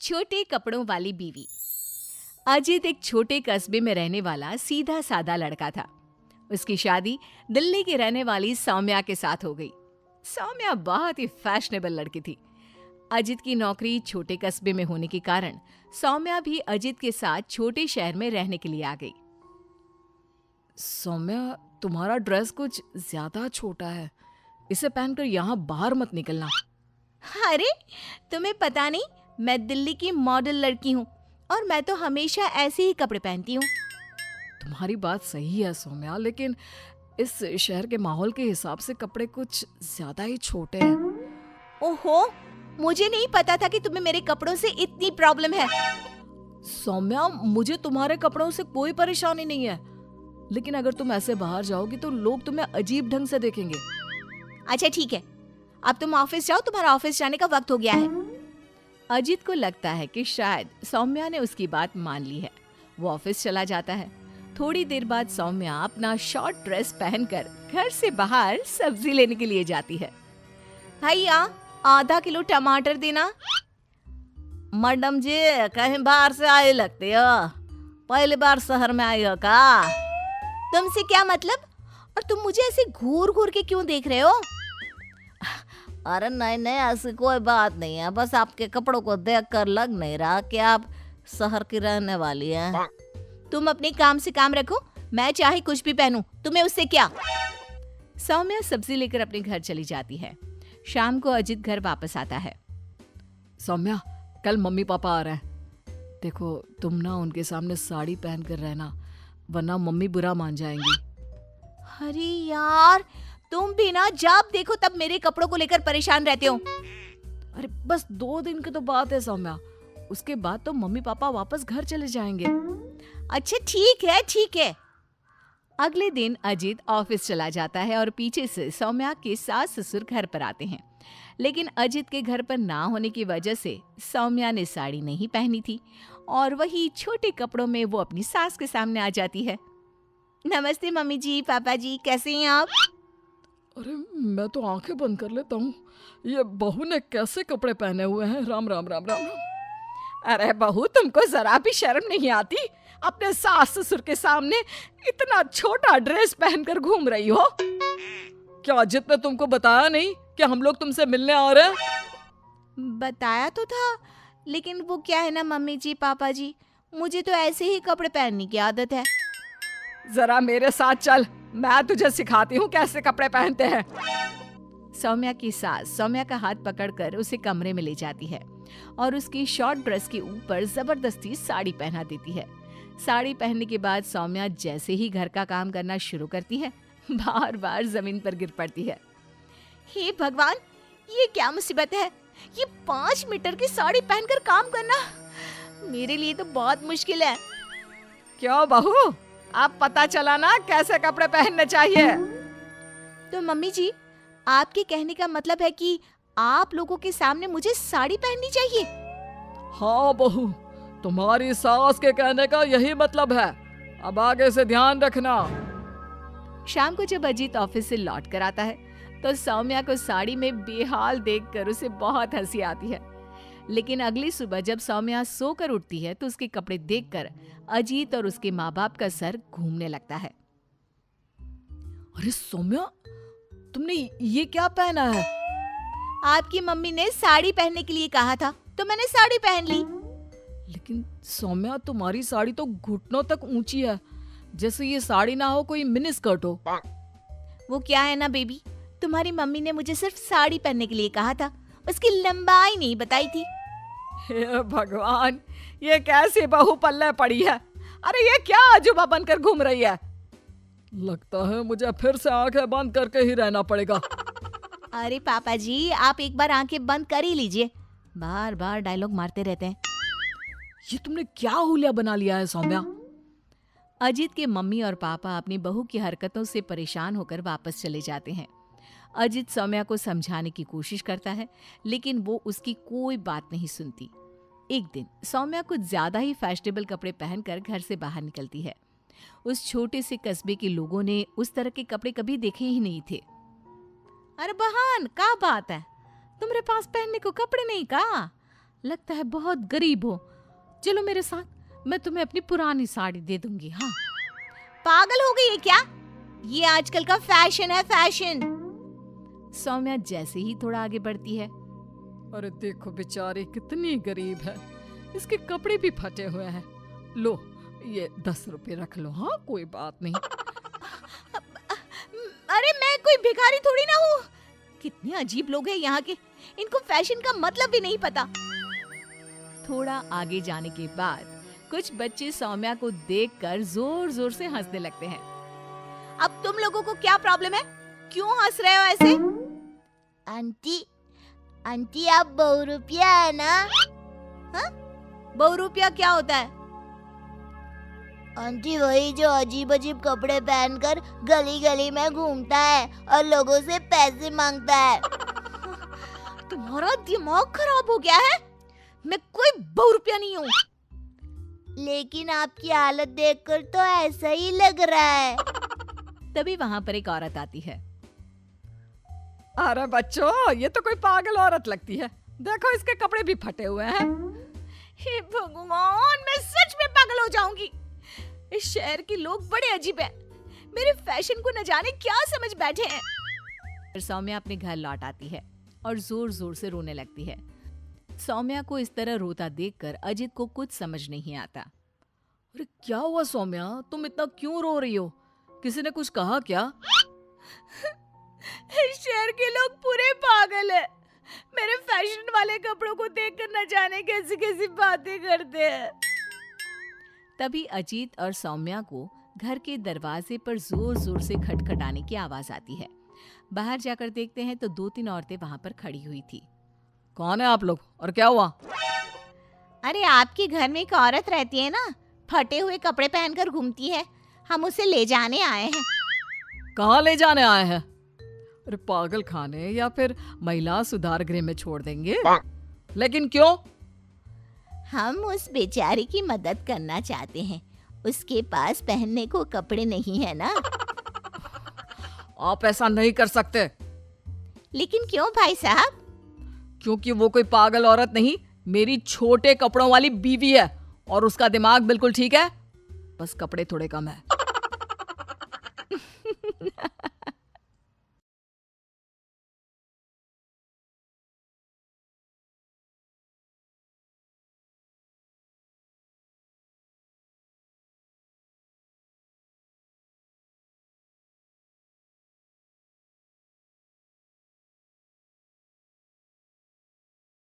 छोटे कपड़ों वाली बीवी। अजित एक छोटे कस्बे में रहने वाला सीधा साधा लड़का था। उसकी शादी दिल्ली की रहने वाली सौम्या के साथ हो गई। सौम्या बहुत ही फैशनेबल लड़की थी। अजित की नौकरी छोटे कस्बे में होने के कारण सौम्या भी अजित के साथ छोटे शहर में रहने के लिए आ गई। सौम्या, तुम्हारा ड्रेस कुछ ज्यादा छोटा है। इसे पहनकर यहाँ बाहर मत निकलना। अरे, तुम्हें पता नहीं, मैं दिल्ली की मॉडल लड़की हूँ और मैं तो हमेशा ऐसे ही कपड़े पहनती हूँ। तुम्हारी बात सही है सौम्या, लेकिन इस शहर के माहौल के हिसाब से कपड़े कुछ ज्यादा ही छोटे हैं। ओहो, मुझे नहीं पता था कि तुम्हें मेरे कपड़ों से इतनी प्रॉब्लम है। सौम्या, मुझे तुम्हारे कपड़ों से कोई परेशानी नहीं है, लेकिन अगर तुम ऐसे बाहर जाओगी तो लोग तुम्हें अजीब ढंग से देखेंगे। अच्छा ठीक है, अब तुम ऑफिस जाओ, तुम्हारा ऑफिस जाने का वक्त हो गया है। अजित को लगता है कि शायद सौम्या ने उसकी बात मान ली है। वो ऑफिस चला जाता है। थोड़ी देर बाद सौम्या अपना शॉर्ट ड्रेस पहनकर घर से बाहर सब्जी लेने के लिए जाती है। भैया, आधा किलो टमाटर देना। मैडम जी, कहीं बाहर से आए लगते हो? पहली बार शहर में आई हो का? तुमसे क्या मतलब? और तुम मुझे ऐसे घूर घूर के क्यों देख रहे हो? अरे नहीं नहीं, ऐसी कोई बात नहीं है, बस आपके कपड़ों को देखकर लग नहीं रहा कि आप शहर की रहने वाली हैं। तुम अपने काम से काम रखो, मैं चाहे कुछ भी पहनूं, तुम्हें उससे क्या? सौम्या सब्जी लेकर अपने घर चली जाती है। शाम को अजित घर वापस आता है। सौम्या, कल मम्मी पापा आ रहे हैं। देखो, तुम ना उनके सामने साड़ी पहन कर रहना, वरना मम्मी बुरा मान जाएंगी। अरे यार, तुम भी ना जब देखो तब मेरे कपड़ों को लेकर परेशान रहते हो। अरे बस 2 दिन की तो बात है सौम्या, उसके बाद तो मम्मी पापा वापस घर चले जाएंगे। अच्छा ठीक है ठीक है। अगले दिन अजित ऑफिस चला जाता है और पीछे से सौम्या के सास ससुर घर पर आते हैं। लेकिन अजित के घर पर ना होने की वजह से सौम्या ने साड़ी नहीं पहनी थी और वही छोटे कपड़ों में वो अपनी सास के सामने आ जाती है। नमस्ते मम्मी जी, पापा जी, कैसे हैं आप? अरे मैं तो आंखें बंद कर लेता हूँ, ये बहू ने कैसे कपड़े पहने हुए हैं। राम राम राम राम राम। अरे बहू, तुमको जरा भी शर्म नहीं आती? अपने सास ससुर के सामने इतना छोटा ड्रेस पहनकर घूम रही हो। क्या अजित ने तुमको बताया नहीं कि हम लोग तुमसे मिलने आ रहे हैं? बताया तो था, लेकिन वो क्या है ना मम्मी जी, पापा जी, मुझे तो ऐसे ही कपड़े पहनने की आदत है। जरा मेरे साथ चल, मैं तुझे सिखाती हूँ कैसे कपड़े पहनते हैं। सौम्या की सास सौम्या का हाथ पकड़कर उसे कमरे में ले जाती है और उसकी शॉर्ट ड्रेस के ऊपर जबरदस्ती साड़ी पहना देती है। साड़ी पहनने के बाद सौम्या जैसे ही घर का काम करना शुरू करती है, बार बार जमीन पर गिर पड़ती है। हे भगवान, ये क्या मुसीबत है? ये 5 मीटर की साड़ी पहनकर काम करना मेरे लिए तो बहुत मुश्किल है। क्यों बहू, अब पता चला ना कैसे कपड़े पहनने चाहिए? तो मम्मी जी, आपके कहने का मतलब है कि आप लोगों के सामने मुझे साड़ी पहननी चाहिए? हाँ बहू, तुम्हारी सास के कहने का यही मतलब है। अब आगे से ध्यान रखना। शाम को जब अजीत ऑफिस से लौट कर आता है तो सौम्या को साड़ी में बेहाल देखकर उसे बहुत हंसी आती है। लेकिन अगली सुबह जब सौम्या सोकर उठती है तो उसके कपड़े देखकर अजीत और उसके माँ बाप का सर घूमने लगता है। अरे सौम्या, तुमने ये क्या पहना है? आपकी मम्मी ने साड़ी पहनने के लिए कहा था तो मैंने साड़ी पहन ली। लेकिन सौम्या, तुम्हारी साड़ी तो घुटनों तक ऊंची है, जैसे ये साड़ी ना हो कोई मिनी स्कर्ट हो। वो क्या है ना बेबी, तुम्हारी मम्मी ने मुझे सिर्फ साड़ी पहनने के लिए कहा था, उसकी लंबाई नहीं बताई थी। हे भगवान, ये कैसी बहू पल्ले पड़ी है? अरे ये क्या अजूबा बनकर घूम रही है? लगता है मुझे फिर से आंखें बंद करके ही रहना पड़ेगा। अरे पापा जी, आप एक बार आंखें बंद कर ही लीजिए, बार बार डायलॉग मारते रहते हैं। ये तुमने क्या हुलिया बना लिया है सौम्या? अजीत के मम्मी और पापा अपनी बहू की हरकतों से परेशान होकर वापस चले जाते हैं। अजीत सौम्या को समझाने की कोशिश करता है, लेकिन वो उसकी कोई बात नहीं सुनती। एक दिन सौम्या कुछ ज्यादा ही फैशनेबल कपड़े पहनकर घर से बाहर निकलती है। उस छोटे से कस्बे के लोगों ने उस तरह के कपड़े कभी देखे ही नहीं थे। अरे बहन, क्या बात है? तुम्हारे पास पहनने को कपड़े नहीं का? लगता है बहुत गरीब हो। चलो मेरे साथ, मैं तुम्हें अपनी पुरानी साड़ी दे दूंगी। हाँ, पागल हो गई है क्या? ये आजकल का फैशन है, फैशन। सौम्या जैसे ही थोड़ा आगे बढ़ती है, अरे देखो बेचारी कितनी गरीब है, इसके कपड़े भी फटे हुए हैं। लो ये 10 रुपए रख लो। हाँ कोई बात नहीं। अरे मैं कोई भिखारी थोड़ी ना हूँ। कितने अजीब लोग हैं यहाँ के, इनको फैशन का मतलब भी नहीं पता। थोड़ा आगे जाने के बाद कुछ बच्चे सौम्या को देखकर जोर जोर से हंसने लगते हैं। अब तुम लोगों को क्या प्रॉब्लम है? क्यों हंस रहे हो ऐसे? आंटी, आंटी आप बहुरूपिया है ना? हाँ? बहुरूपिया क्या होता है? आंटी वही जो अजीब अजीब कपड़े पहनकर गली गली में घूमता है और लोगों से पैसे मांगता है। तुम्हारा दिमाग खराब हो गया है? मैं कोई बहुरूपिया नहीं हूँ। लेकिन आपकी हालत देखकर तो ऐसा ही लग रहा है। तभी वहां पर एक औरत आती है। अरे बच्चों, ये तो कोई पागल औरत लगती है। देखो इसके कपड़े भी फटे हुए हैं। हे भगवान, मैं सच में पागल हो जाऊंगी। इस शहर के लोग बड़े अजीब हैं। मेरे फैशन को न जाने क्या समझ बैठे हैं। फिर सौम्या अपने घर लौट आती है और जोर जोर से रोने लगती है। सौम्या को इस तरह रोता देखकर अजित को कुछ समझ नहीं आता। अरे क्या हुआ सौम्या, तुम इतना क्यों रो रही हो? किसी ने कुछ कहा क्या? इस शहर के लोग पूरे पागल हैं। मेरे फैशन वाले कपड़ों को देखकर न जाने कैसी कैसी बातें करते हैं। तभी अजीत और सौम्या को घर के दरवाजे पर जोर जोर से खटखटाने की आवाज आती है। बाहर जाकर देखते हैं तो 2-3 औरतें वहां पर खड़ी हुई थी। कौन है आप लोग और क्या हुआ? अरे आपके घर में एक औरत रहती है ना, फटे हुए कपड़े पहनकर घूमती है। हम उसे ले जाने आए हैं। कहाँ ले जाने आए हैं? अरे पागल खाने या फिर महिला सुधार गृह में छोड़ देंगे? लेकिन क्यों? हम उस बेचारी की मदद करना चाहते हैं। उसके पास पहनने को कपड़े नहीं है ना। आप ऐसा नहीं कर सकते। लेकिन क्यों भाई साहब? क्योंकि वो कोई पागल औरत नहीं, मेरी छोटे कपड़ों वाली बीवी है और उसका दिमाग बिल्कुल ठीक है, बस कपड़े थोड़े कम है।